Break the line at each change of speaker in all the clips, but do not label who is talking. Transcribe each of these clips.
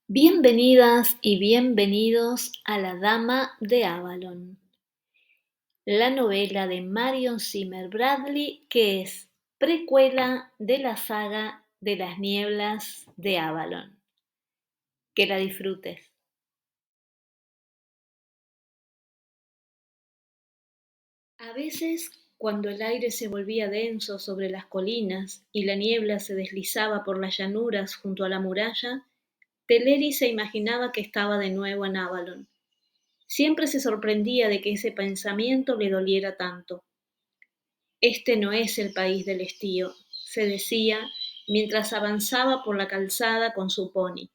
Bienvenidas y bienvenidos a La Dama de Avalon, la novela de Marion Zimmer Bradley que es precuela de la saga de las nieblas de Avalon. Que la disfrutes. A veces, cuando el aire se volvía denso sobre las colinas y la niebla se deslizaba por las llanuras junto a la muralla, Teleri se imaginaba que estaba de nuevo en Avalon. Siempre se sorprendía de que ese pensamiento le doliera tanto. Este no es el país del estío, se decía mientras avanzaba por la calzada con su pony,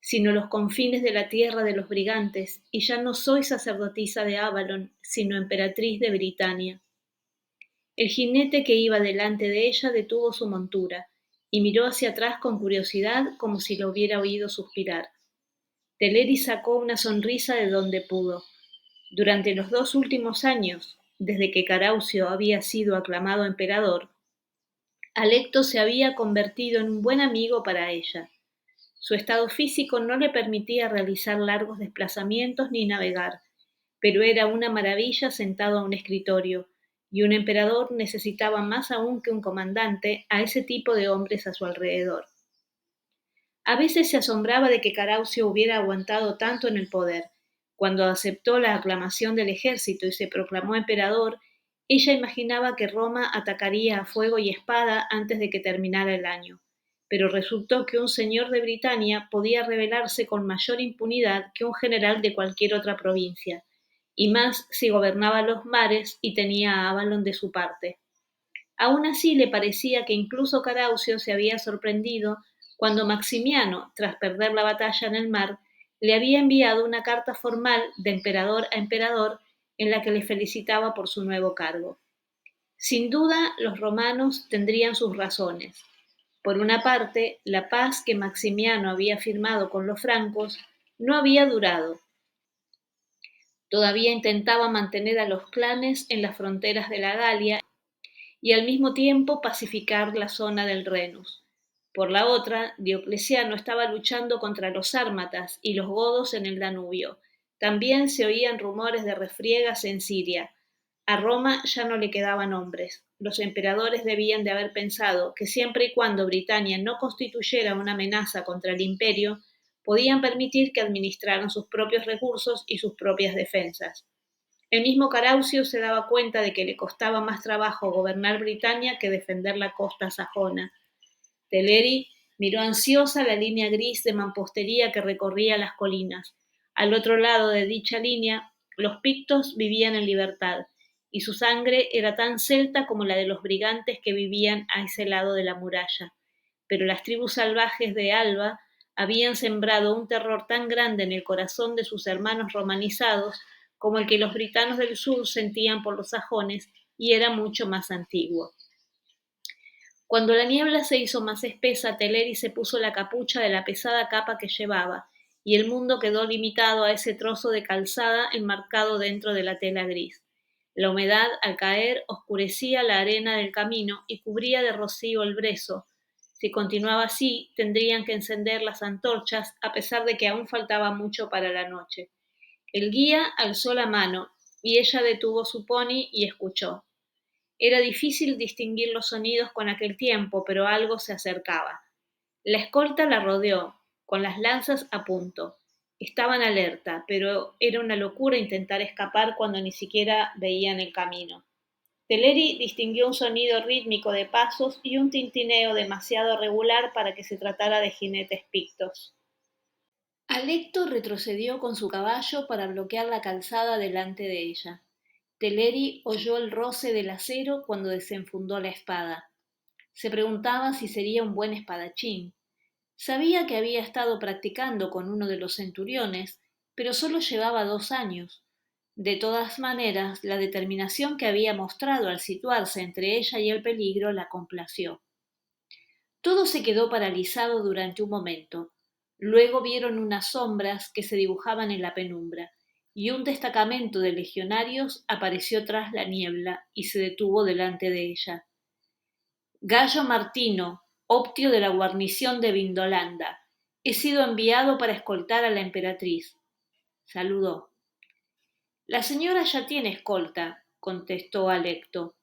sino los confines de la tierra de los brigantes, y ya no soy sacerdotisa de Avalon, sino emperatriz de Britania. El jinete que iba delante de ella detuvo su montura y miró hacia atrás con curiosidad como si lo hubiera oído suspirar. Teleri sacó una sonrisa de donde pudo. Durante los 2 últimos años, desde que Caraucio había sido aclamado emperador, Alecto se había convertido en un buen amigo para ella. Su estado físico no le permitía realizar largos desplazamientos ni navegar, pero era una maravilla sentado a un escritorio, y un emperador necesitaba más aún que un comandante a ese tipo de hombres a su alrededor. A veces se asombraba de que Caraucio hubiera aguantado tanto en el poder. Cuando aceptó la aclamación del ejército y se proclamó emperador, ella imaginaba que Roma atacaría a fuego y espada antes de que terminara el año. Pero resultó que un señor de Britania podía rebelarse con mayor impunidad que un general de cualquier otra provincia, y más si gobernaba los mares y tenía a Avalon de su parte. Aun así le parecía que incluso Caraucio se había sorprendido cuando Maximiano, tras perder la batalla en el mar, le había enviado una carta formal de emperador a emperador en la que le felicitaba por su nuevo cargo. Sin duda, los romanos tendrían sus razones. Por una parte, la paz que Maximiano había firmado con los francos no había durado. Todavía intentaba mantener a los clanes en las fronteras de la Galia y al mismo tiempo pacificar la zona del Renus. Por la otra, Diocleciano estaba luchando contra los sármatas y los godos en el Danubio. También se oían rumores de refriegas en Siria. A Roma ya no le quedaban hombres. Los emperadores debían de haber pensado que siempre y cuando Britania no constituyera una amenaza contra el imperio, podían permitir que administraran sus propios recursos y sus propias defensas. El mismo Caraucio se daba cuenta de que le costaba más trabajo gobernar Britania que defender la costa sajona. Teleri miró ansiosa la línea gris de mampostería que recorría las colinas. Al otro lado de dicha línea, los pictos vivían en libertad, y su sangre era tan celta como la de los brigantes que vivían a ese lado de la muralla. Pero las tribus salvajes de Alba habían sembrado un terror tan grande en el corazón de sus hermanos romanizados como el que los britanos del sur sentían por los sajones, y era mucho más antiguo. Cuando la niebla se hizo más espesa, Teleri se puso la capucha de la pesada capa que llevaba, y el mundo quedó limitado a ese trozo de calzada enmarcado dentro de la tela gris. La humedad, al caer, oscurecía la arena del camino y cubría de rocío el brezo. Si continuaba así, tendrían que encender las antorchas, a pesar de que aún faltaba mucho para la noche. El guía alzó la mano, y ella detuvo su pony y escuchó. Era difícil distinguir los sonidos con aquel tiempo, pero algo se acercaba. La escolta la rodeó, con las lanzas a punto. Estaban alerta, pero era una locura intentar escapar cuando ni siquiera veían el camino. Teleri distinguió un sonido rítmico de pasos y un tintineo demasiado regular para que se tratara de jinetes pictos. Alecto retrocedió con su caballo para bloquear la calzada delante de ella. Teleri oyó el roce del acero cuando desenfundó la espada. Se preguntaba si sería un buen espadachín. Sabía que había estado practicando con uno de los centuriones, pero solo llevaba 2 años. De todas maneras, la determinación que había mostrado al situarse entre ella y el peligro la complació. Todo se quedó paralizado durante un momento. Luego vieron unas sombras que se dibujaban en la penumbra, y un destacamento de legionarios apareció tras la niebla y se detuvo delante de ella. Gallo Martino, optio de la guarnición de Vindolanda, He sido enviado para escoltar a la emperatriz. Saludó. La señora ya tiene escolta, contestó Alecto.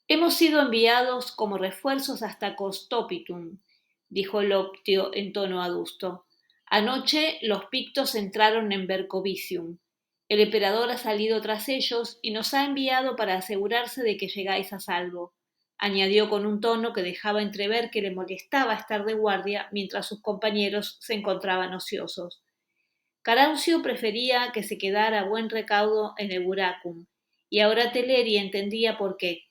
Hemos sido enviados como refuerzos hasta Costopitum, dijo Loptio en tono adusto. Anoche los pictos entraron en Vercovicium. El emperador ha salido tras ellos y nos ha enviado para asegurarse de que llegáis a salvo, añadió con un tono que dejaba entrever que le molestaba estar de guardia mientras sus compañeros se encontraban ociosos. Carancio prefería que se quedara a buen recaudo en el Buracum, y ahora Teleri entendía por qué.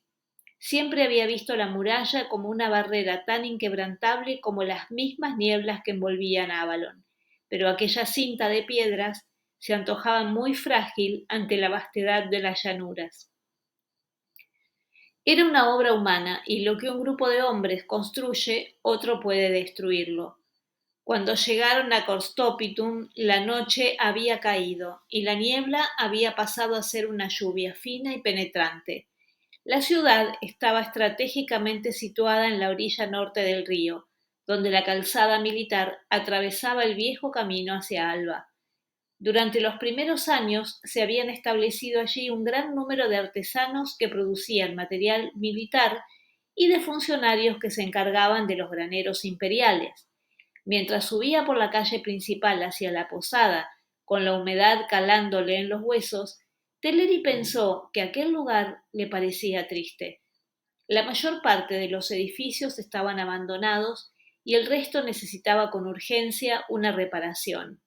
Siempre había visto la muralla como una barrera tan inquebrantable como las mismas nieblas que envolvían a Avalon, pero aquella cinta de piedras se antojaba muy frágil ante la vastedad de las llanuras. Era una obra humana, y lo que un grupo de hombres construye, otro puede destruirlo. Cuando llegaron a Corstopitum, la noche había caído, y la niebla había pasado a ser una lluvia fina y penetrante. La ciudad estaba estratégicamente situada en la orilla norte del río, donde la calzada militar atravesaba el viejo camino hacia Alba. Durante los primeros años se habían establecido allí un gran número de artesanos que producían material militar y de funcionarios que se encargaban de los graneros imperiales. Mientras subía por la calle principal hacia la posada, con la humedad calándole en los huesos, Teleri pensó que aquel lugar le parecía triste. La mayor parte de los edificios estaban abandonados y el resto necesitaba con urgencia una reparación.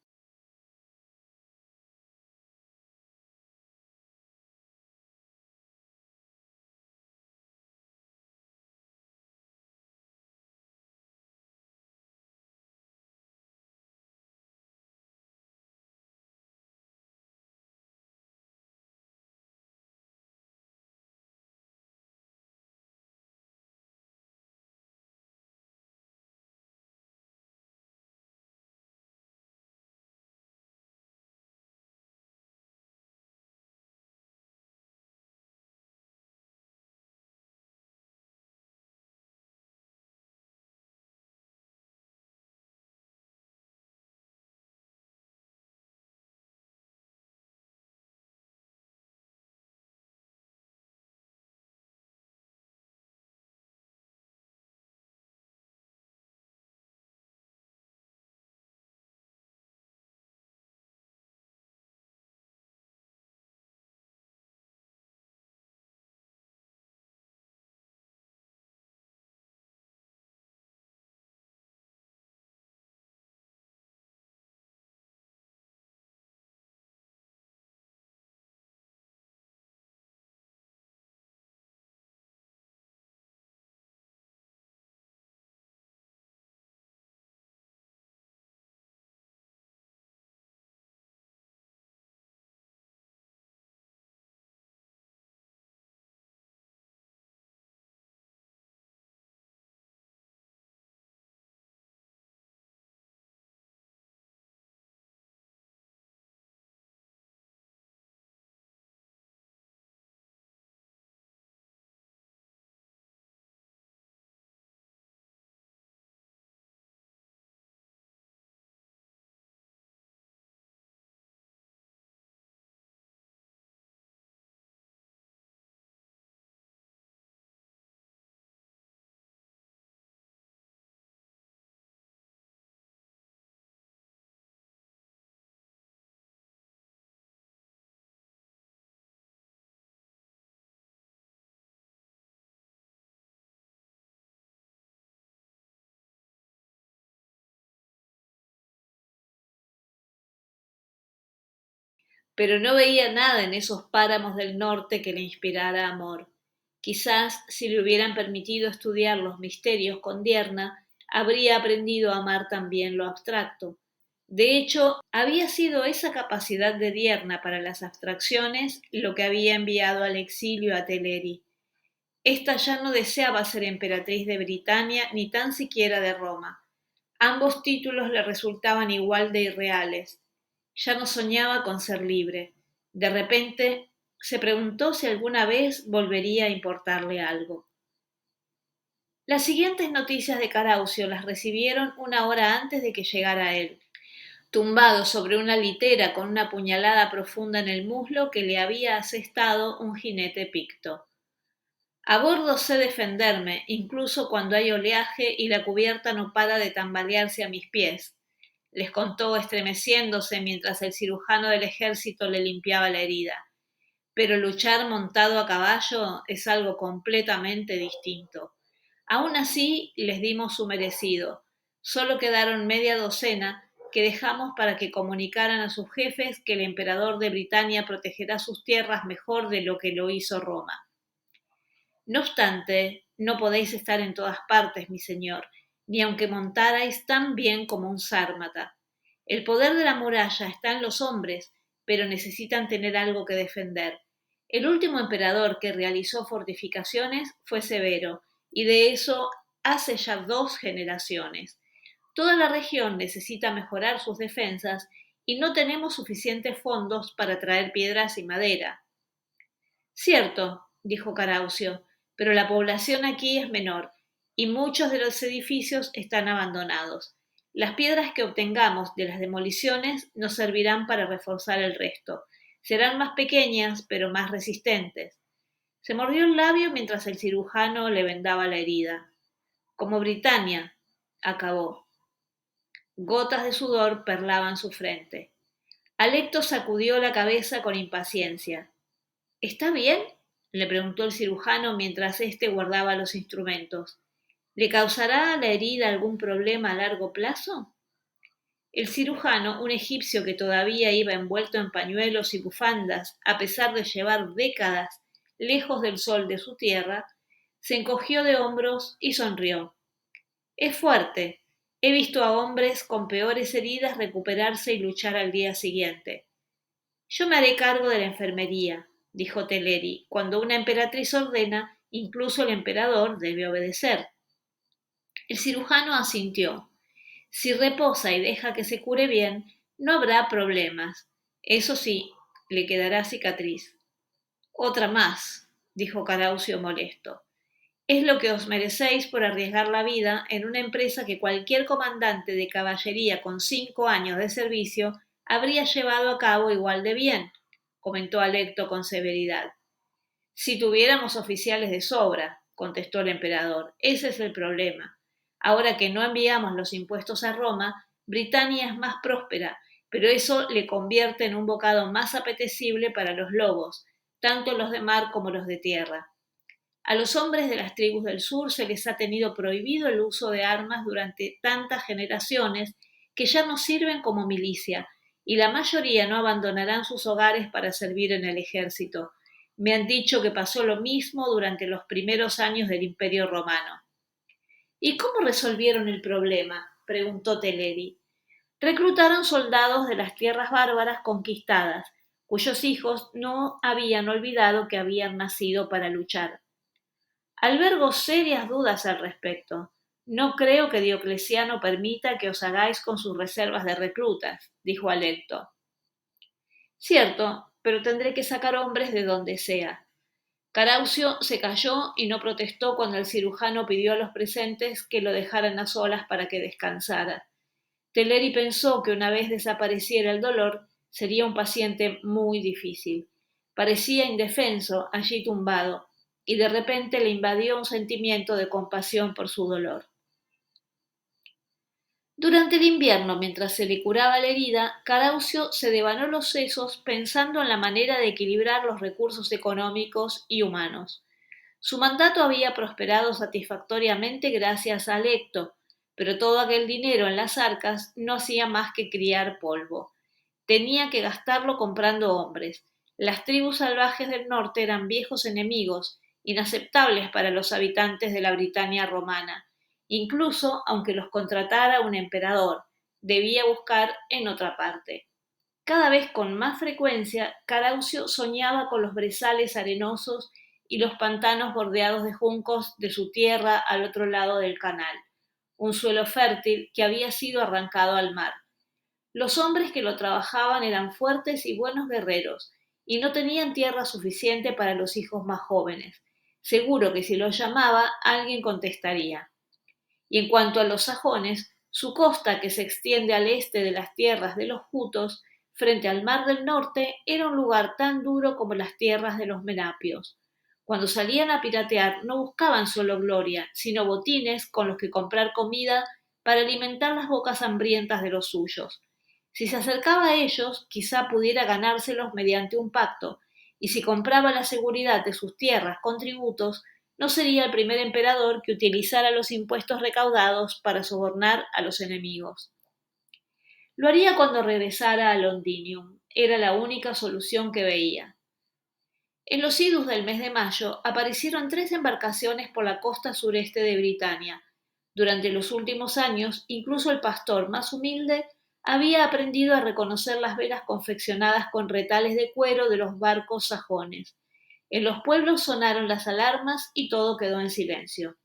Pero no veía nada en esos páramos del norte que le inspirara amor. Quizás, si le hubieran permitido estudiar los misterios con Dierna, habría aprendido a amar también lo abstracto. De hecho, había sido esa capacidad de Dierna para las abstracciones lo que había enviado al exilio a Teleri. Esta ya no deseaba ser emperatriz de Britania ni tan siquiera de Roma. Ambos títulos le resultaban igual de irreales. Ya no soñaba con ser libre. De repente se preguntó si alguna vez volvería a importarle algo. Las siguientes noticias de Caraucio las recibieron una hora antes de que llegara él, tumbado sobre una litera con una puñalada profunda en el muslo que le había asestado un jinete picto. A bordo sé defenderme, incluso cuando hay oleaje y la cubierta no para de tambalearse a mis pies, les contó estremeciéndose mientras el cirujano del ejército le limpiaba la herida. Pero luchar montado a caballo es algo completamente distinto. Aún así, les dimos su merecido. Solo quedaron media docena que dejamos para que comunicaran a sus jefes que el emperador de Britania protegerá sus tierras mejor de lo que lo hizo Roma. No obstante, no podéis estar en todas partes, mi señor, ni aunque montarais tan bien como un sármata. El poder de la muralla está en los hombres, pero necesitan tener algo que defender. El último emperador que realizó fortificaciones fue Severo, y de eso hace ya 2 generaciones. Toda la región necesita mejorar sus defensas y no tenemos suficientes fondos para traer piedras y madera. Cierto, dijo Caraucio, pero la población aquí es menor y muchos de los edificios están abandonados. Las piedras que obtengamos de las demoliciones nos servirán para reforzar el resto. Serán más pequeñas, pero más resistentes. Se mordió el labio mientras el cirujano le vendaba la herida. Como Britania, acabó. Gotas de sudor perlaban su frente. Alecto sacudió la cabeza con impaciencia. ¿Está bien? Le preguntó el cirujano mientras éste guardaba los instrumentos. ¿Le causará la herida algún problema a largo plazo? El cirujano, un egipcio que todavía iba envuelto en pañuelos y bufandas, a pesar de llevar décadas lejos del sol de su tierra, se encogió de hombros y sonrió. Es fuerte. He visto a hombres con peores heridas recuperarse y luchar al día siguiente. Yo me haré cargo de la enfermería, dijo Teleri. Cuando una emperatriz ordena, incluso el emperador debe obedecer. El cirujano asintió. Si reposa y deja que se cure bien, no habrá problemas. Eso sí, le quedará cicatriz. Otra más, dijo Caraucio molesto. Es lo que os merecéis por arriesgar la vida en una empresa que cualquier comandante de caballería con 5 años de servicio habría llevado a cabo igual de bien, comentó Alecto con severidad. Si tuviéramos oficiales de sobra, contestó el emperador, ese es el problema. Ahora que no enviamos los impuestos a Roma, Britania es más próspera, pero eso le convierte en un bocado más apetecible para los lobos, tanto los de mar como los de tierra. A los hombres de las tribus del sur se les ha tenido prohibido el uso de armas durante tantas generaciones que ya no sirven como milicia, y la mayoría no abandonarán sus hogares para servir en el ejército. Me han dicho que pasó lo mismo durante los primeros años del Imperio Romano. ¿Y cómo resolvieron el problema? Preguntó Teleri. Reclutaron soldados de las tierras bárbaras conquistadas, cuyos hijos no habían olvidado que habían nacido para luchar. Albergo serias dudas al respecto. No creo que Diocleciano permita que os hagáis con sus reservas de reclutas, dijo Alecto. Cierto, pero tendré que sacar hombres de donde sea. Caraucio se calló y no protestó cuando el cirujano pidió a los presentes que lo dejaran a solas para que descansara. Teleri pensó que una vez desapareciera el dolor, sería un paciente muy difícil. Parecía indefenso, allí tumbado, y de repente le invadió un sentimiento de compasión por su dolor. Durante el invierno, mientras se le curaba la herida, Caraucio se devanó los sesos pensando en la manera de equilibrar los recursos económicos y humanos. Su mandato había prosperado satisfactoriamente gracias a Alecto, pero todo aquel dinero en las arcas no hacía más que criar polvo. Tenía que gastarlo comprando hombres. Las tribus salvajes del norte eran viejos enemigos, inaceptables para los habitantes de la Britania romana. Incluso aunque los contratara un emperador, debía buscar en otra parte. Cada vez con más frecuencia, Caraucio soñaba con los brezales arenosos y los pantanos bordeados de juncos de su tierra al otro lado del canal, un suelo fértil que había sido arrancado al mar. Los hombres que lo trabajaban eran fuertes y buenos guerreros, y no tenían tierra suficiente para los hijos más jóvenes. Seguro que si lo llamaba, alguien contestaría. Y en cuanto a los sajones, su costa, que se extiende al este de las tierras de los jutos, frente al mar del norte, era un lugar tan duro como las tierras de los menapios. Cuando salían a piratear no buscaban solo gloria, sino botines con los que comprar comida para alimentar las bocas hambrientas de los suyos. Si se acercaba a ellos, quizá pudiera ganárselos mediante un pacto, y si compraba la seguridad de sus tierras con tributos, no sería el primer emperador que utilizara los impuestos recaudados para sobornar a los enemigos. Lo haría cuando regresara a Londinium. Era la única solución que veía. En los idus del mes de mayo aparecieron 3 embarcaciones por la costa sureste de Britania. Durante los últimos años, incluso el pastor más humilde había aprendido a reconocer las velas confeccionadas con retales de cuero de los barcos sajones. En los pueblos sonaron las alarmas y todo quedó en silencio.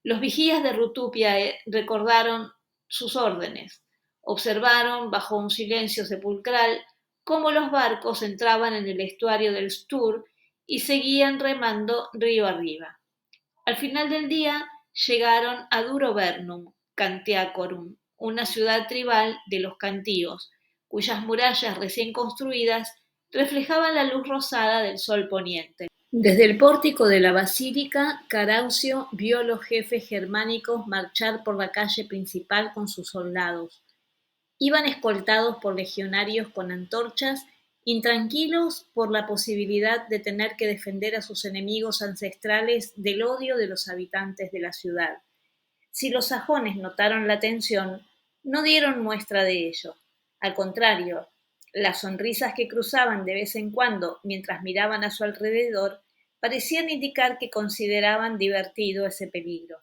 Los vigías de Rutupia recordaron sus órdenes. Observaron, bajo un silencio sepulcral, cómo los barcos entraban en el estuario del Stur y seguían remando río arriba. Al final del día llegaron a Durovernum, Cantiacorum, una ciudad tribal de los cantíos, cuyas murallas recién construidas reflejaban la luz rosada del sol poniente. Desde el pórtico de la basílica, Caraucio vio a los jefes germánicos marchar por la calle principal con sus soldados. Iban escoltados por legionarios con antorchas, intranquilos por la posibilidad de tener que defender a sus enemigos ancestrales del odio de los habitantes de la ciudad. Si los sajones notaron la tensión, no dieron muestra de ello. Al contrario, las sonrisas que cruzaban de vez en cuando mientras miraban a su alrededor parecían indicar que consideraban divertido ese peligro.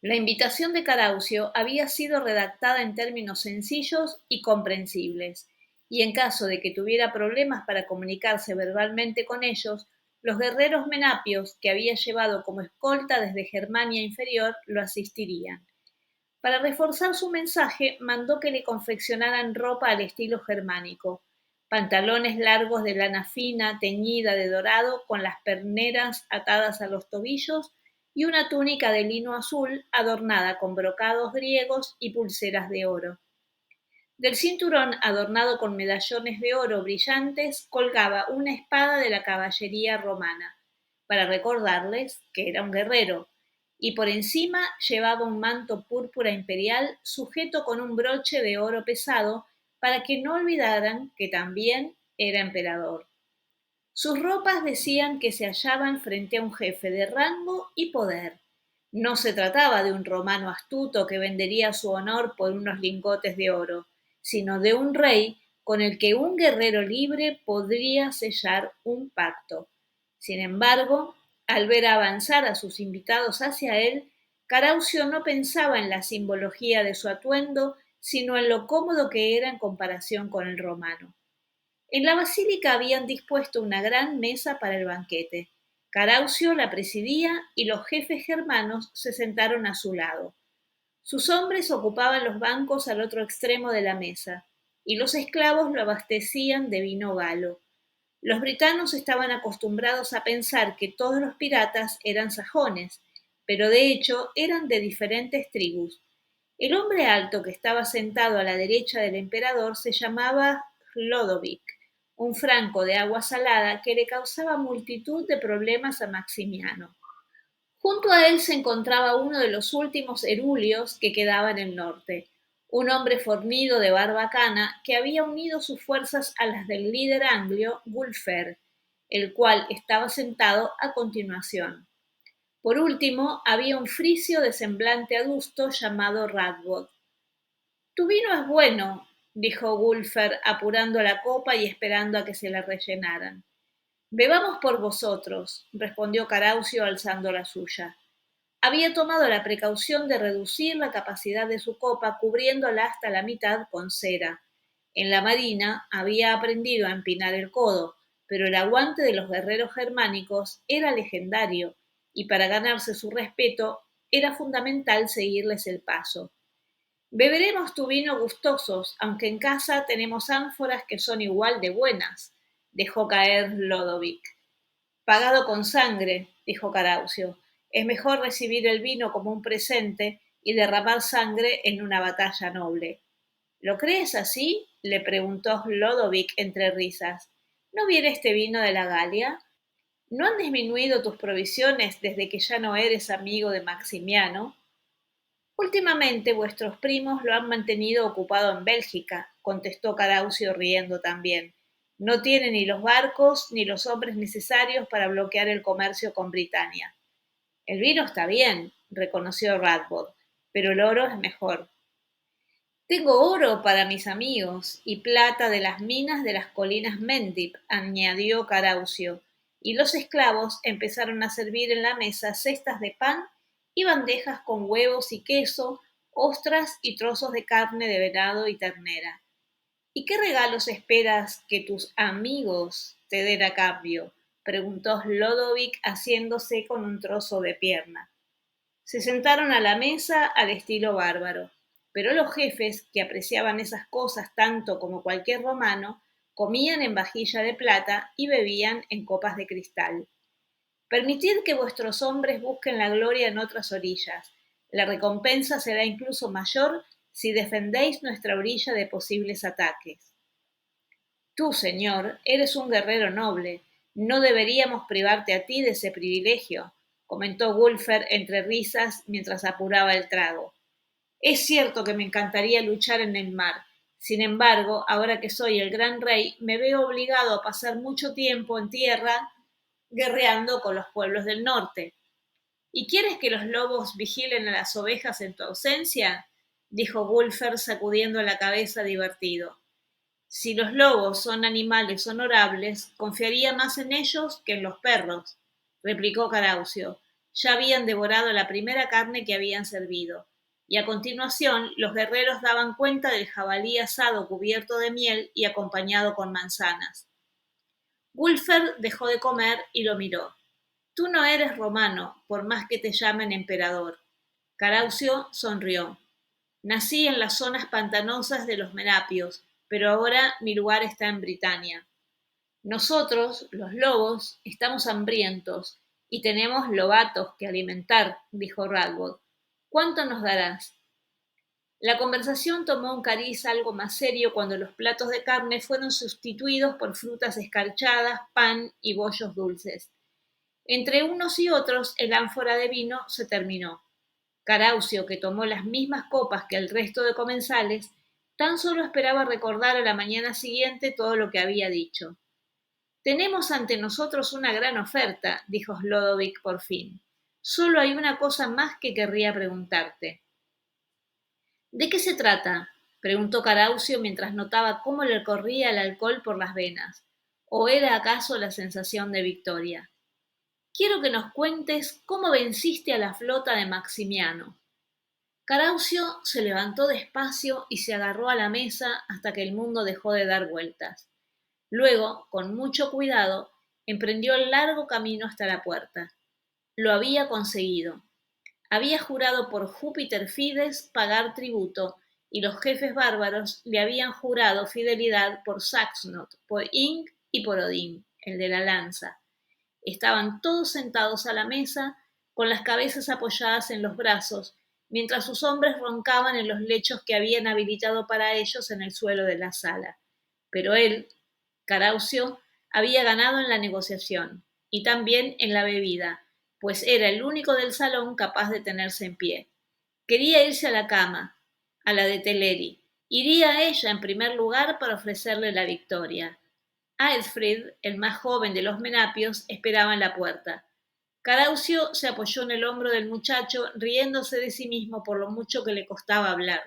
La invitación de Caraucio había sido redactada en términos sencillos y comprensibles, y en caso de que tuviera problemas para comunicarse verbalmente con ellos, los guerreros menapios que había llevado como escolta desde Germania Inferior lo asistirían. Para reforzar su mensaje, mandó que le confeccionaran ropa al estilo germánico, pantalones largos de lana fina, teñida de dorado, con las perneras atadas a los tobillos, y una túnica de lino azul adornada con brocados griegos y pulseras de oro. Del cinturón, adornado con medallones de oro brillantes, colgaba una espada de la caballería romana, para recordarles que era un guerrero, y por encima llevaba un manto púrpura imperial sujeto con un broche de oro pesado para que no olvidaran que también era emperador. Sus ropas decían que se hallaban frente a un jefe de rango y poder. No se trataba de un romano astuto que vendería su honor por unos lingotes de oro, sino de un rey con el que un guerrero libre podría sellar un pacto. Sin embargo, al ver avanzar a sus invitados hacia él, Caraucio no pensaba en la simbología de su atuendo, sino en lo cómodo que era en comparación con el romano. En la basílica habían dispuesto una gran mesa para el banquete. Caraucio la presidía y los jefes germanos se sentaron a su lado. Sus hombres ocupaban los bancos al otro extremo de la mesa, y los esclavos lo abastecían de vino galo. Los britanos estaban acostumbrados a pensar que todos los piratas eran sajones, pero de hecho eran de diferentes tribus. El hombre alto que estaba sentado a la derecha del emperador se llamaba Hlodovic, un franco de agua salada que le causaba multitud de problemas a Maximiano. Junto a él se encontraba uno de los últimos erulios que quedaba en el norte, un hombre fornido de barbacana que había unido sus fuerzas a las del líder anglio Wulfer, el cual estaba sentado a continuación. Por último, había un frisio de semblante adusto llamado Radbod. Tu vino es bueno, dijo Wulfer, apurando la copa y esperando a que se la rellenaran. Bebamos por vosotros, respondió Caraucio alzando la suya. Había tomado la precaución de reducir la capacidad de su copa cubriéndola hasta la mitad con cera. En la marina había aprendido a empinar el codo, pero el aguante de los guerreros germánicos era legendario y para ganarse su respeto era fundamental seguirles el paso. Beberemos tu vino gustosos, aunque en casa tenemos ánforas que son igual de buenas, dejó caer Lodovic. Pagado con sangre, dijo Caraucio. Es mejor recibir el vino como un presente y derramar sangre en una batalla noble. ¿Lo crees así? Le preguntó Lodovic entre risas. ¿No viene este vino de la Galia? ¿No han disminuido tus provisiones desde que ya no eres amigo de Maximiano? Últimamente vuestros primos lo han mantenido ocupado en Bélgica, contestó Caraucio riendo también. No tiene ni los barcos ni los hombres necesarios para bloquear el comercio con Britania. El vino está bien, reconoció Radbod, pero el oro es mejor. Tengo oro para mis amigos y plata de las minas de las colinas Mendip, añadió Caraucio, y los esclavos empezaron a servir en la mesa cestas de pan y bandejas con huevos y queso, ostras y trozos de carne de venado y ternera. ¿Y qué regalos esperas que tus amigos te den a cambio? Preguntó Lodovic haciéndose con un trozo de pierna. Se sentaron a la mesa al estilo bárbaro, pero los jefes, que apreciaban esas cosas tanto como cualquier romano, comían en vajilla de plata y bebían en copas de cristal. Permitid que vuestros hombres busquen la gloria en otras orillas. La recompensa será incluso mayor si defendéis nuestra orilla de posibles ataques. Tú, señor, eres un guerrero noble. No deberíamos privarte a ti de ese privilegio, comentó Wulfer entre risas mientras apuraba el trago. Es cierto que me encantaría luchar en el mar. Sin embargo, ahora que soy el gran rey, me veo obligado a pasar mucho tiempo en tierra guerreando con los pueblos del norte. ¿Y quieres que los lobos vigilen a las ovejas en tu ausencia? Dijo Wulfer sacudiendo la cabeza divertido. Si los lobos son animales honorables, confiaría más en ellos que en los perros, replicó Caraucio. Ya habían devorado la primera carne que habían servido, y a continuación los guerreros daban cuenta del jabalí asado cubierto de miel y acompañado con manzanas. Wulfer dejó de comer y lo miró. Tú no eres romano, por más que te llamen emperador. Caraucio sonrió. Nací en las zonas pantanosas de los Merapios, pero ahora mi lugar está en Britania. Nosotros, los lobos, estamos hambrientos y tenemos lobatos que alimentar, dijo Radbod. ¿Cuánto nos darás? La conversación tomó un cariz algo más serio cuando los platos de carne fueron sustituidos por frutas escarchadas, pan y bollos dulces. Entre unos y otros, el ánfora de vino se terminó. Caraucio, que tomó las mismas copas que el resto de comensales, tan solo esperaba recordar a la mañana siguiente todo lo que había dicho. Tenemos ante nosotros una gran oferta, dijo Lodovic por fin. Solo hay una cosa más que querría preguntarte. ¿De qué se trata? Preguntó Caraucio mientras notaba cómo le corría el alcohol por las venas. ¿O era acaso la sensación de victoria? Quiero que nos cuentes cómo venciste a la flota de Maximiano. Caraucio se levantó despacio y se agarró a la mesa hasta que el mundo dejó de dar vueltas. Luego, con mucho cuidado, emprendió el largo camino hasta la puerta. Lo había conseguido. Había jurado por Júpiter Fides pagar tributo, y los jefes bárbaros le habían jurado fidelidad por Saxnot, por Ing y por Odín, el de la lanza. Estaban todos sentados a la mesa, con las cabezas apoyadas en los brazos, mientras sus hombres roncaban en los lechos que habían habilitado para ellos en el suelo de la sala. Pero él, Caraucio, había ganado en la negociación, y también en la bebida, pues era el único del salón capaz de tenerse en pie. Quería irse a la cama, a la de Teleri. Iría a ella en primer lugar para ofrecerle la victoria. Aelfrid, el más joven de los menapios, esperaba en la puerta. Caraucio se apoyó en el hombro del muchacho, riéndose de sí mismo por lo mucho que le costaba hablar.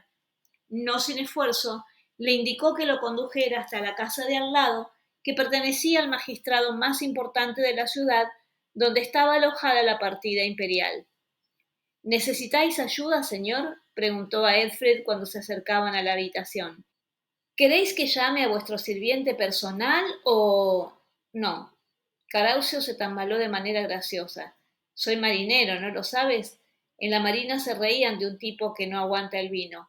No sin esfuerzo, le indicó que lo condujera hasta la casa de al lado, que pertenecía al magistrado más importante de la ciudad, donde estaba alojada la partida imperial. ¿Necesitáis ayuda, señor? Preguntó a Edfred cuando se acercaban a la habitación. ¿Queréis que llame a vuestro sirviente personal o...? No. Caraucio se tambaló de manera graciosa. Soy marinero, ¿no lo sabes? En la marina se reían de un tipo que no aguanta el vino.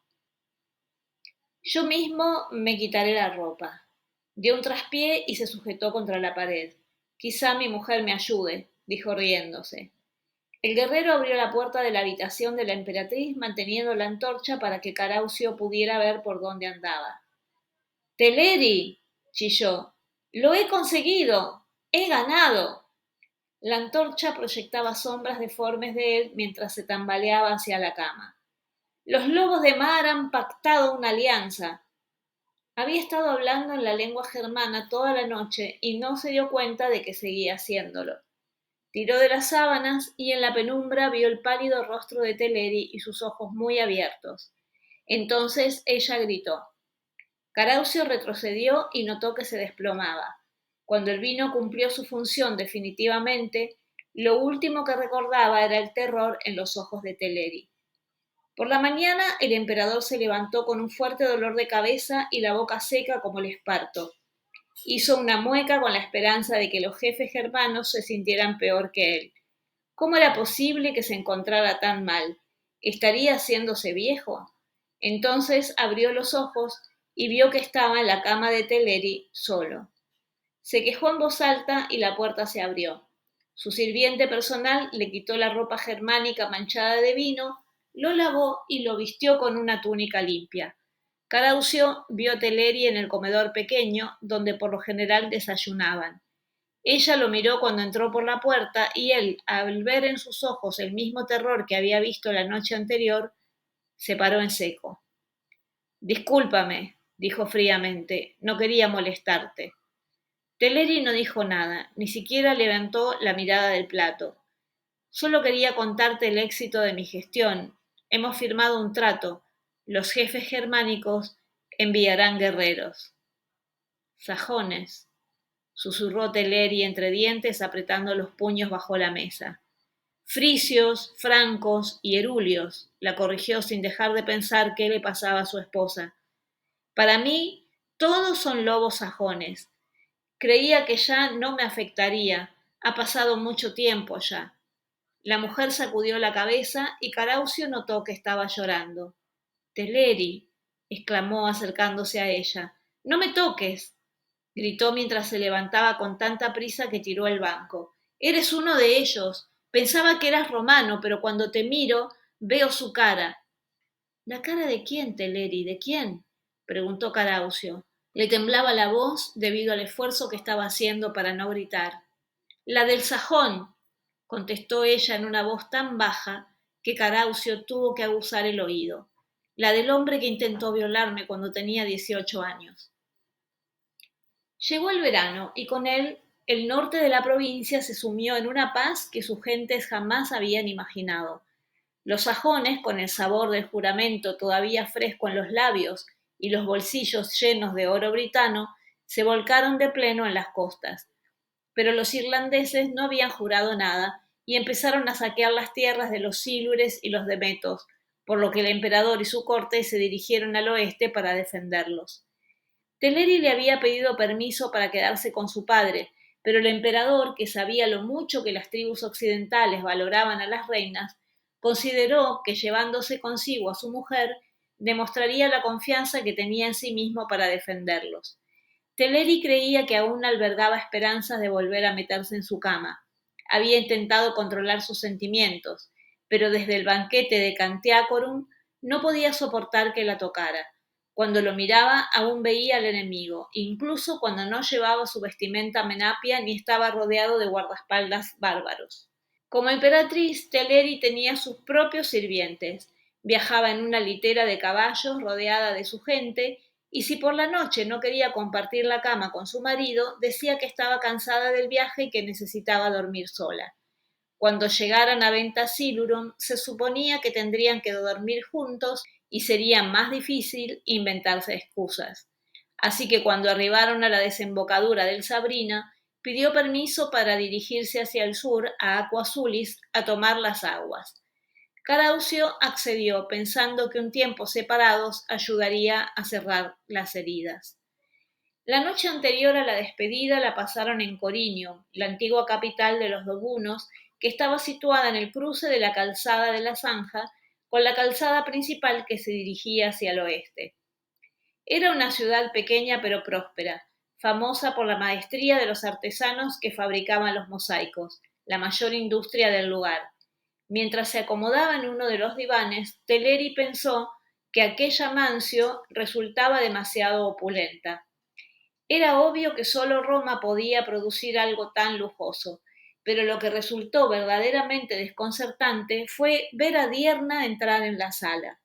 Yo mismo me quitaré la ropa. Dio un traspié y se sujetó contra la pared. Quizá mi mujer me ayude, dijo riéndose. El guerrero abrió la puerta de la habitación de la emperatriz manteniendo la antorcha para que Caraucio pudiera ver por dónde andaba. Teleri, chilló, lo he conseguido, he ganado. La antorcha proyectaba sombras deformes de él mientras se tambaleaba hacia la cama. Los lobos de mar han pactado una alianza. Había estado hablando en la lengua germana toda la noche y no se dio cuenta de que seguía haciéndolo. Tiró de las sábanas y en la penumbra vio el pálido rostro de Teleri y sus ojos muy abiertos. Entonces ella gritó. Caraucio retrocedió y notó que se desplomaba. Cuando el vino cumplió su función definitivamente, lo último que recordaba era el terror en los ojos de Teleri. Por la mañana el emperador se levantó con un fuerte dolor de cabeza y la boca seca como el esparto. Hizo una mueca con la esperanza de que los jefes germanos se sintieran peor que él. ¿Cómo era posible que se encontrara tan mal? ¿Estaría haciéndose viejo? Entonces abrió los ojos y vio que estaba en la cama de Teleri solo. Se quejó en voz alta y la puerta se abrió. Su sirviente personal le quitó la ropa germánica manchada de vino, lo lavó y lo vistió con una túnica limpia. Caraucio vio a Teleri en el comedor pequeño, donde por lo general desayunaban. Ella lo miró cuando entró por la puerta y él, al ver en sus ojos el mismo terror que había visto la noche anterior, se paró en seco. Discúlpame, dijo fríamente, no quería molestarte. Teleri no dijo nada, ni siquiera levantó la mirada del plato. Solo quería contarte el éxito de mi gestión. Hemos firmado un trato. Los jefes germánicos enviarán guerreros. Sajones, susurró Teleri entre dientes apretando los puños bajo la mesa. Frisios, francos y erulios, la corrigió sin dejar de pensar qué le pasaba a su esposa. Para mí, todos son lobos sajones. Creía que ya no me afectaría. Ha pasado mucho tiempo ya. La mujer sacudió la cabeza y Caraucio notó que estaba llorando. Teleri, exclamó acercándose a ella. No me toques, gritó mientras se levantaba con tanta prisa que tiró el banco. Eres uno de ellos. Pensaba que eras romano, pero cuando te miro veo su cara. ¿La cara de quién, Teleri? ¿De quién? Preguntó Caraucio. Le temblaba la voz debido al esfuerzo que estaba haciendo para no gritar. La del sajón, contestó ella en una voz tan baja que Caraucio tuvo que aguzar el oído. La del hombre que intentó violarme cuando tenía 18 años. Llegó el verano y con él el norte de la provincia se sumió en una paz que sus gentes jamás habían imaginado. Los sajones, con el sabor del juramento todavía fresco en los labios y los bolsillos llenos de oro britano, se volcaron de pleno en las costas. Pero los irlandeses no habían jurado nada y empezaron a saquear las tierras de los silures y los demetos, por lo que el emperador y su corte se dirigieron al oeste para defenderlos. Teleri le había pedido permiso para quedarse con su padre, pero el emperador, que sabía lo mucho que las tribus occidentales valoraban a las reinas, consideró que llevándose consigo a su mujer demostraría la confianza que tenía en sí mismo para defenderlos. Teleri creía que aún albergaba esperanzas de volver a meterse en su cama. Había intentado controlar sus sentimientos, pero desde el banquete de Cantiacorum no podía soportar que la tocara. Cuando lo miraba aún veía al enemigo, incluso cuando no llevaba su vestimenta menapia ni estaba rodeado de guardaespaldas bárbaros. Como emperatriz, Teleri tenía sus propios sirvientes. Viajaba en una litera de caballos rodeada de su gente y si por la noche no quería compartir la cama con su marido, decía que estaba cansada del viaje y que necesitaba dormir sola. Cuando llegaran a Venta Silurum, se suponía que tendrían que dormir juntos y sería más difícil inventarse excusas. Así que cuando arribaron a la desembocadura del Sabrina, pidió permiso para dirigirse hacia el sur, a Aqua Azulis, a tomar las aguas. Caraucio accedió, pensando que un tiempo separados ayudaría a cerrar las heridas. La noche anterior a la despedida la pasaron en Coriño, la antigua capital de los dogunos, que estaba situada en el cruce de la calzada de la Zanja con la calzada principal que se dirigía hacia el oeste. Era una ciudad pequeña pero próspera, famosa por la maestría de los artesanos que fabricaban los mosaicos, la mayor industria del lugar. Mientras se acomodaba en uno de los divanes, Teleri pensó que aquella Mancio resultaba demasiado opulenta. Era obvio que solo Roma podía producir algo tan lujoso, pero lo que resultó verdaderamente desconcertante fue ver a Dierna entrar en la sala.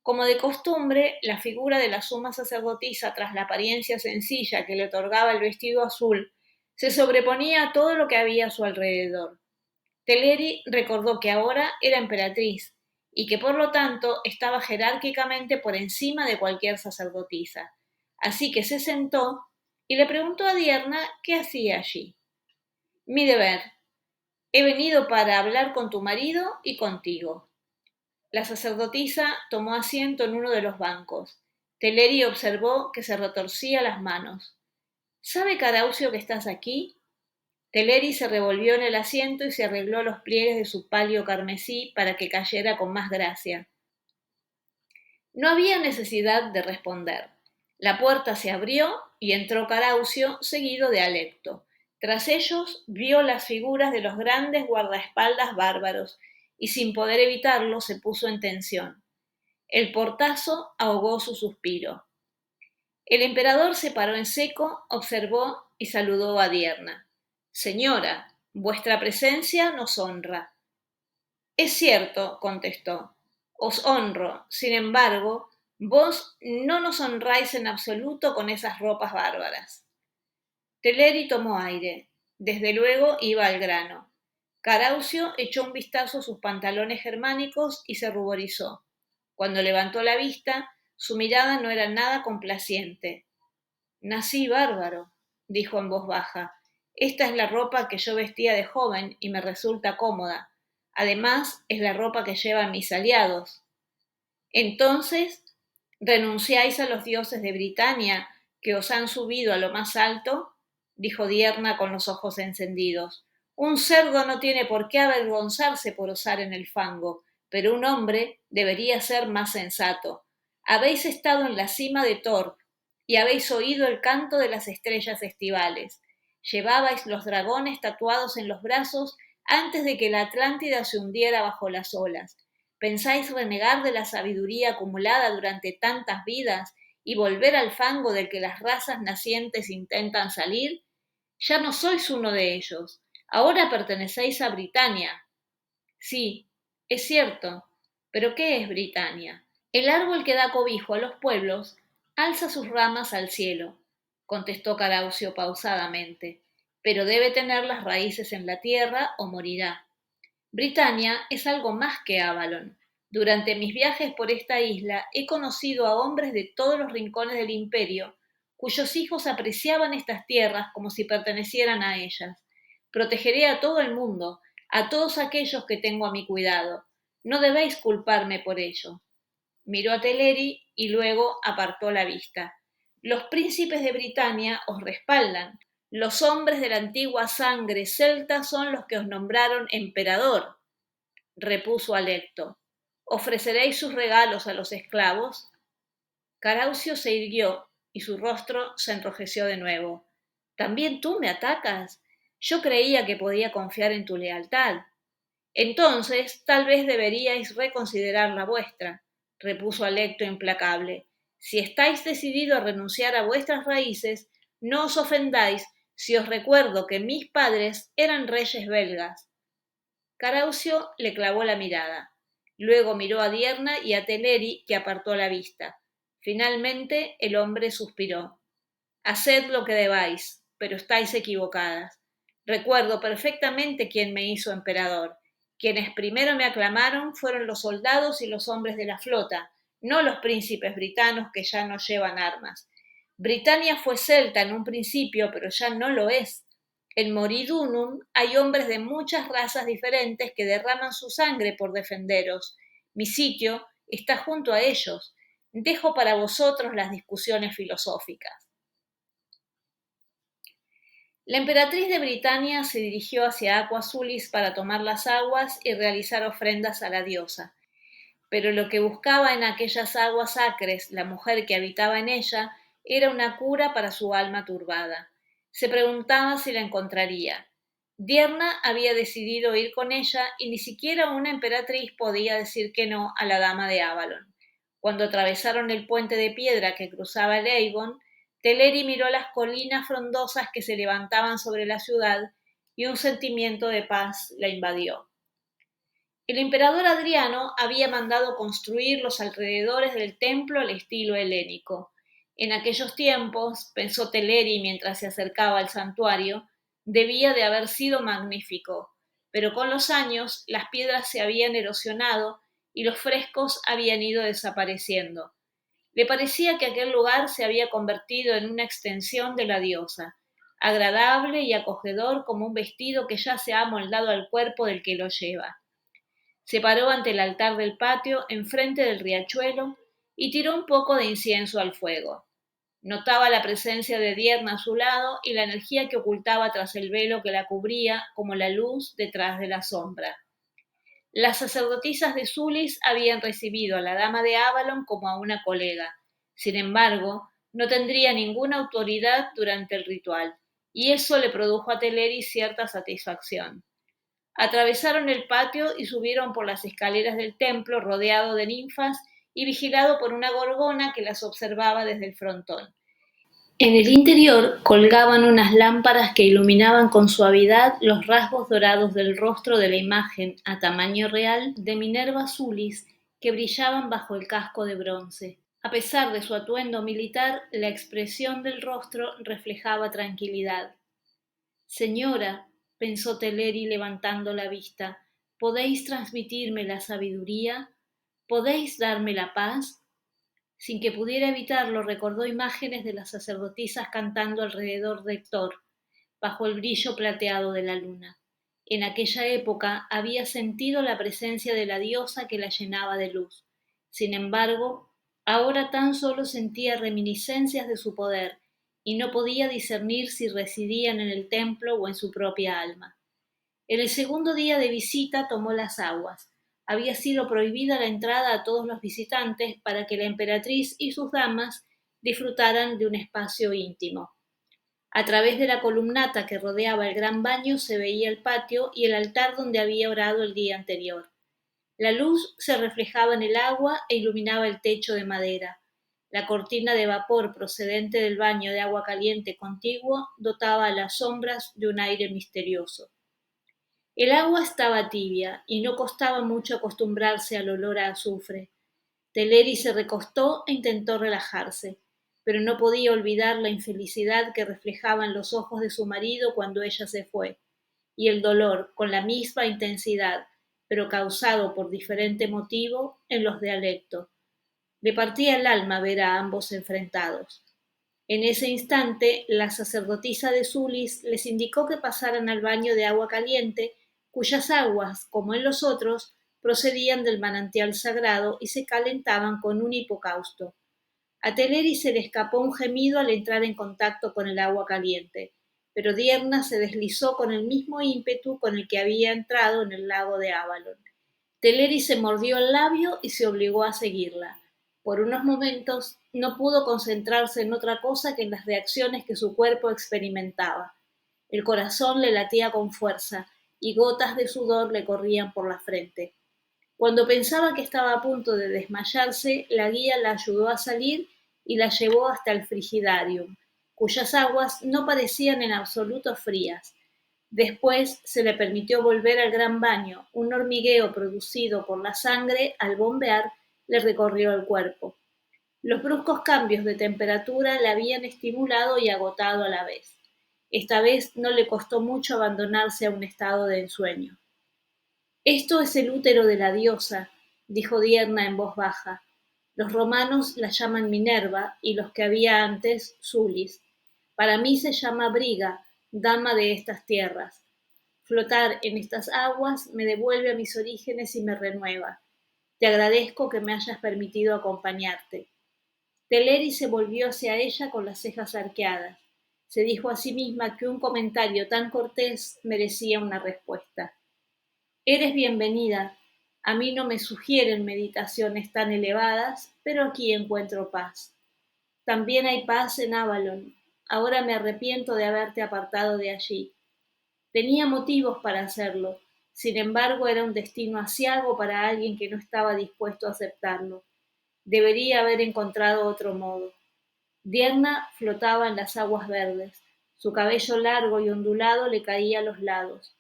Como de costumbre, la figura de la suma sacerdotisa, tras la apariencia sencilla que le otorgaba el vestido azul, se sobreponía a todo lo que había a su alrededor. Teleri recordó que ahora era emperatriz y que por lo tanto estaba jerárquicamente por encima de cualquier sacerdotisa. Así que se sentó y le preguntó a Dierna qué hacía allí. Mi deber. He venido para hablar con tu marido y contigo. La sacerdotisa tomó asiento en uno de los bancos. Teleri observó que se retorcía las manos. ¿Sabe Caraucio que estás aquí? Teleri se revolvió en el asiento y se arregló los pliegues de su palio carmesí para que cayera con más gracia. No había necesidad de responder. La puerta se abrió y entró Caraucio, seguido de Alecto. Tras ellos vio las figuras de los grandes guardaespaldas bárbaros y sin poder evitarlo se puso en tensión. El portazo ahogó su suspiro. El emperador se paró en seco, observó y saludó a Dierna. Señora, vuestra presencia nos honra. Es cierto, contestó, os honro. Sin embargo, vos no nos honráis en absoluto con esas ropas bárbaras. Teleri tomó aire. Desde luego iba al grano. Caraucio echó un vistazo a sus pantalones germánicos y se ruborizó. Cuando levantó la vista, su mirada no era nada complaciente. Nací bárbaro, dijo en voz baja. Esta es la ropa que yo vestía de joven y me resulta cómoda. Además, es la ropa que llevan mis aliados. Entonces, ¿renunciáis a los dioses de Britania que os han subido a lo más alto? Dijo Dierna con los ojos encendidos. Un cerdo no tiene por qué avergonzarse por osar en el fango, pero un hombre debería ser más sensato. Habéis estado en la cima de Thor y habéis oído el canto de las estrellas estivales. Llevabais los dragones tatuados en los brazos antes de que la Atlántida se hundiera bajo las olas. ¿Pensáis renegar de la sabiduría acumulada durante tantas vidas y volver al fango del que las razas nacientes intentan salir? Ya no sois uno de ellos. Ahora pertenecéis a Britania. Sí, es cierto. ¿Pero qué es Britania? El árbol que da cobijo a los pueblos alza sus ramas al cielo, contestó Caraucio pausadamente, pero debe tener las raíces en la tierra o morirá. Britania es algo más que Avalon. Durante mis viajes por esta isla he conocido a hombres de todos los rincones del imperio, cuyos hijos apreciaban estas tierras como si pertenecieran a ellas. Protegeré a todo el mundo, a todos aquellos que tengo a mi cuidado. No debéis culparme por ello. Miró a Teleri y luego apartó la vista. Los príncipes de Britania os respaldan. Los hombres de la antigua sangre celta son los que os nombraron emperador, repuso Alecto. ¿Ofreceréis sus regalos a los esclavos? Caraucio se irguió y su rostro se enrojeció de nuevo. ¿También tú me atacas? Yo creía que podía confiar en tu lealtad. Entonces, tal vez deberíais reconsiderar la vuestra, repuso Alecto implacable. Si estáis decidido a renunciar a vuestras raíces, no os ofendáis si os recuerdo que mis padres eran reyes belgas. Caraucio le clavó la mirada. Luego miró a Dierna y a Teleri, que apartó la vista. Finalmente el hombre suspiró. Haced lo que debáis, pero estáis equivocadas. Recuerdo perfectamente quién me hizo emperador. Quienes primero me aclamaron fueron los soldados y los hombres de la flota, no los príncipes britanos que ya no llevan armas. Britania fue celta en un principio, pero ya no lo es. En Moridunum hay hombres de muchas razas diferentes que derraman su sangre por defenderos. Mi sitio está junto a ellos. Dejo para vosotros las discusiones filosóficas. La emperatriz de Britania se dirigió hacia Aqua Azulis para tomar las aguas y realizar ofrendas a la diosa. Pero lo que buscaba en aquellas aguas acres la mujer que habitaba en ella Era una cura para su alma turbada. Se preguntaba si la encontraría. Dierna había decidido ir con ella y ni siquiera una emperatriz podía decir que no a la dama de Avalon. Cuando atravesaron el puente de piedra que cruzaba el Avon, Teleri miró las colinas frondosas que se levantaban sobre la ciudad y un sentimiento de paz la invadió. El emperador Adriano había mandado construir los alrededores del templo al estilo helénico. En aquellos tiempos, pensó Teleri mientras se acercaba al santuario, debía de haber sido magnífico, pero con los años las piedras se habían erosionado y los frescos habían ido desapareciendo. Le parecía que aquel lugar se había convertido en una extensión de la diosa, agradable y acogedor como un vestido que ya se ha amoldado al cuerpo del que lo lleva. Se paró ante el altar del patio, enfrente del riachuelo, y tiró un poco de incienso al fuego. Notaba la presencia de Dierna a su lado y la energía que ocultaba tras el velo que la cubría como la luz detrás de la sombra. Las sacerdotisas de Sulis habían recibido a la dama de Avalon como a una colega. Sin embargo, no tendría ninguna autoridad durante el ritual, y eso le produjo a Teleri cierta satisfacción. Atravesaron el patio y subieron por las escaleras del templo rodeado de ninfas y vigilado por una gorgona que las observaba desde el frontón. En el interior colgaban unas lámparas que iluminaban con suavidad los rasgos dorados del rostro de la imagen a tamaño real de Minerva Sulis que brillaban bajo el casco de bronce. A pesar de su atuendo militar, la expresión del rostro reflejaba tranquilidad. Señora, pensó Teleri levantando la vista, ¿podéis transmitirme la sabiduría? ¿Podéis darme la paz? Sin que pudiera evitarlo, recordó imágenes de las sacerdotisas cantando alrededor de Héctor, bajo el brillo plateado de la luna. En aquella época había sentido la presencia de la diosa que la llenaba de luz. Sin embargo, ahora tan solo sentía reminiscencias de su poder y no podía discernir si residían en el templo o en su propia alma. En el segundo día de visita tomó las aguas. Había sido prohibida la entrada a todos los visitantes para que la emperatriz y sus damas disfrutaran de un espacio íntimo. A través de la columnata que rodeaba el gran baño se veía el patio y el altar donde había orado el día anterior. La luz se reflejaba en el agua e iluminaba el techo de madera. La cortina de vapor procedente del baño de agua caliente contiguo dotaba a las sombras de un aire misterioso. El agua estaba tibia y no costaba mucho acostumbrarse al olor a azufre. Teleri se recostó e intentó relajarse, pero no podía olvidar la infelicidad que reflejaban los ojos de su marido cuando ella se fue, y el dolor con la misma intensidad, pero causado por diferente motivo, en los de Alecto. Le partía el alma ver a ambos enfrentados. En ese instante, la sacerdotisa de Sulis les indicó que pasaran al baño de agua caliente, cuyas aguas, como en los otros, procedían del manantial sagrado y se calentaban con un hipocausto. A Teleri se le escapó un gemido al entrar en contacto con el agua caliente, pero Dierna se deslizó con el mismo ímpetu con el que había entrado en el lago de Avalon. Teleri se mordió el labio y se obligó a seguirla. Por unos momentos no pudo concentrarse en otra cosa que en las reacciones que su cuerpo experimentaba. El corazón le latía con fuerza y gotas de sudor le corrían por la frente. Cuando pensaba que estaba a punto de desmayarse, la guía la ayudó a salir y la llevó hasta el frigidarium, cuyas aguas no parecían en absoluto frías. Después se le permitió volver al gran baño. Un hormigueo producido por la sangre al bombear le recorrió el cuerpo. Los bruscos cambios de temperatura la habían estimulado y agotado a la vez. Esta vez no le costó mucho abandonarse a un estado de ensueño. Esto es el útero de la diosa, dijo Dierna en voz baja. Los romanos la llaman Minerva y los que había antes Sulis. Para mí se llama Briga, dama de estas tierras. Flotar en estas aguas me devuelve a mis orígenes y me renueva. Te agradezco que me hayas permitido acompañarte. Teleri se volvió hacia ella con las cejas arqueadas. Se dijo a sí misma que un comentario tan cortés merecía una respuesta. Eres bienvenida. A mí no me sugieren meditaciones tan elevadas, pero aquí encuentro paz. También hay paz en Avalon. Ahora me arrepiento de haberte apartado de allí. Tenía motivos para hacerlo. Sin embargo, era un destino aciago para alguien que no estaba dispuesto a aceptarlo. Debería haber encontrado otro modo. Diana flotaba en las aguas verdes. Su cabello largo y ondulado le caía a los lados.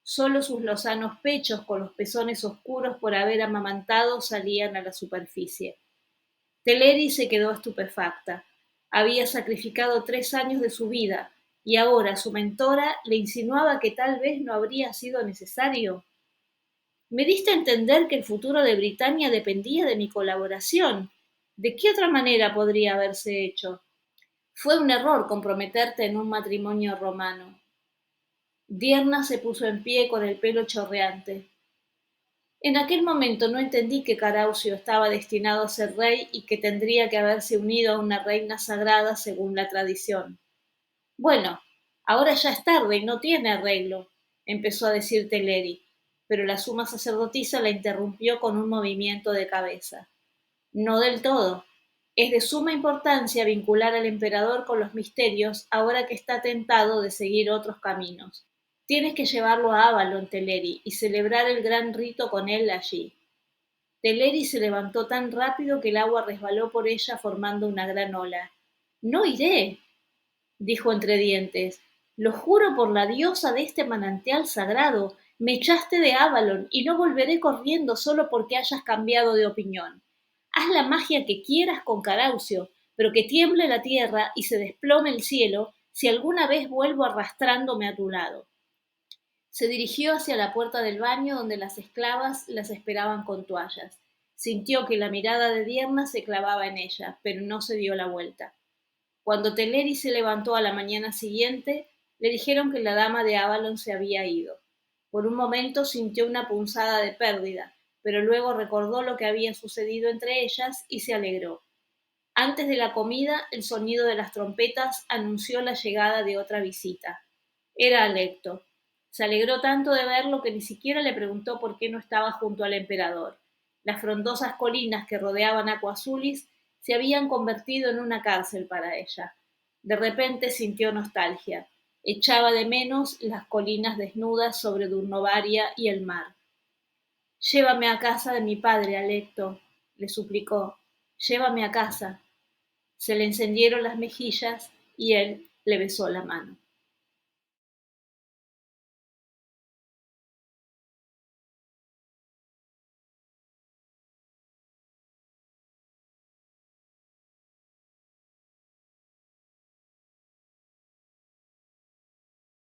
Solo sus lozanos pechos, con los pezones oscuros por haber amamantado, salían a la superficie. Teleri se quedó estupefacta. Había sacrificado 3 años de su vida, y ahora su mentora le insinuaba que tal vez no habría sido necesario. Me diste a entender que el futuro de Britania dependía de mi colaboración. ¿De qué otra manera podría haberse hecho? Fue un error comprometerte en un matrimonio romano. Dierna se puso en pie con el pelo chorreante. En aquel momento no entendí que Caraucio estaba destinado a ser rey y que tendría que haberse unido a una reina sagrada según la tradición. Bueno, ahora ya es tarde y no tiene arreglo, empezó a decir Teleri, pero la suma sacerdotisa la interrumpió con un movimiento de cabeza. No del todo. Es de suma importancia vincular al emperador con los misterios ahora que está tentado de seguir otros caminos. Tienes que llevarlo a Avalon, Teleri, y celebrar el gran rito con él allí. Teleri se levantó tan rápido que el agua resbaló por ella formando una gran ola. No iré, dijo entre dientes. Lo juro por la diosa de este manantial sagrado. Me echaste de Avalon y no volveré corriendo solo porque hayas cambiado de opinión. Haz la magia que quieras con Caraucio, pero que tiemble la tierra y se desplome el cielo si alguna vez vuelvo arrastrándome a tu lado. Se dirigió hacia la puerta del baño donde las esclavas las esperaban con toallas. Sintió que la mirada de Dierna se clavaba en ella, pero no se dio la vuelta. Cuando Teleri se levantó a la mañana siguiente, le dijeron que la dama de Avalon se había ido. Por un momento sintió una punzada de pérdida, pero luego recordó lo que había sucedido entre ellas y se alegró. Antes de la comida, el sonido de las trompetas anunció la llegada de otra visita. Era Alecto. Se alegró tanto de verlo que ni siquiera le preguntó por qué no estaba junto al emperador. Las frondosas colinas que rodeaban Aquasulis se habían convertido en una cárcel para ella. De repente sintió nostalgia. Echaba de menos las colinas desnudas sobre Durnovaria y el mar. Llévame a casa de mi padre, Alecto, le suplicó. Llévame a casa. Se le encendieron las mejillas y él le besó la mano.